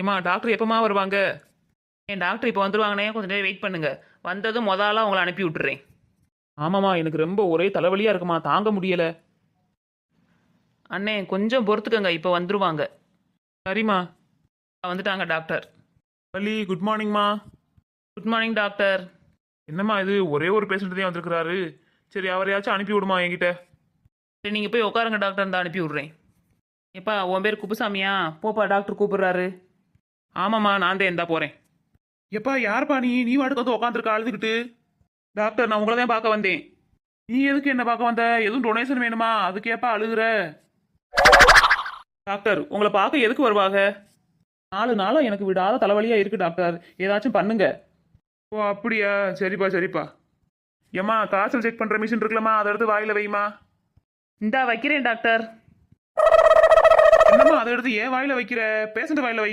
ஏம்மா டாக்டர் எப்பமா வருவாங்க? என் டாக்டர் இப்போ வந்துருவாங்கண்ணே, கொஞ்சம் நேரம் வெயிட் பண்ணுங்க. வந்ததும் ஆளா உங்களை அனுப்பி விட்டுறேன். ஆமாம்மா, எனக்கு ரொம்ப ஒரே தலைவலியா இருக்குமா, தாங்க முடியல. அண்ணே கொஞ்சம் பொறுத்துக்கங்க, இப்போ வந்துருவாங்க. சரிம்மா. வந்துட்டாங்க டாக்டர். வள்ளி, குட் மார்னிங்மா. Good morning doctor. என்னம்மா இது, ஒரே ஒரு பேஷண்ட் தான் வந்திருக்கிறாரு. சரி, அவரையாச்சும் அனுப்பி விடுமா என்கிட்ட. சரி, நீங்கள் போய் உட்காருங்க டாக்டர், தான் அனுப்பி விட்றேன். எப்பா உன் பேர் குப்புசாமியா? போப்பா, டாக்டர் கூப்பிடுறாரு. ஆமாம்மா, நான் தான் எந்தா போகிறேன். எப்பா யாருப்பா நீ வாட்டுக்கு வந்து உட்காந்துருக்க அழுதுகிட்டு? டாக்டர், நான் உங்களை தான் பார்க்க வந்தேன். நீ எதுக்கு என்ன பார்க்க வந்த? எதுவும் டொனேஷன் வேணுமா? அதுக்கு ஏப்பா அழுகுற? டாக்டர், உங்களை பார்க்க எதுக்கு வருவாங்க? 4 நாளா எனக்கு விடாத தலைவலியா இருக்கு டாக்டர், ஏதாச்சும் பண்ணுங்க. ஓ அப்படியா, சரிப்பா சரிப்பா. ஏம்மா, காய்ச்சல் செக் பண்ற மிஷின் இருக்குல்லம்மா, அதை எடுத்து வாயில வைமா. இந்தா வைக்கிறேன் டாக்டர். என்னம்மா அதை எடுத்து ஏன் வாயில வைக்கிற? பேஷண்ட் வாயில வை.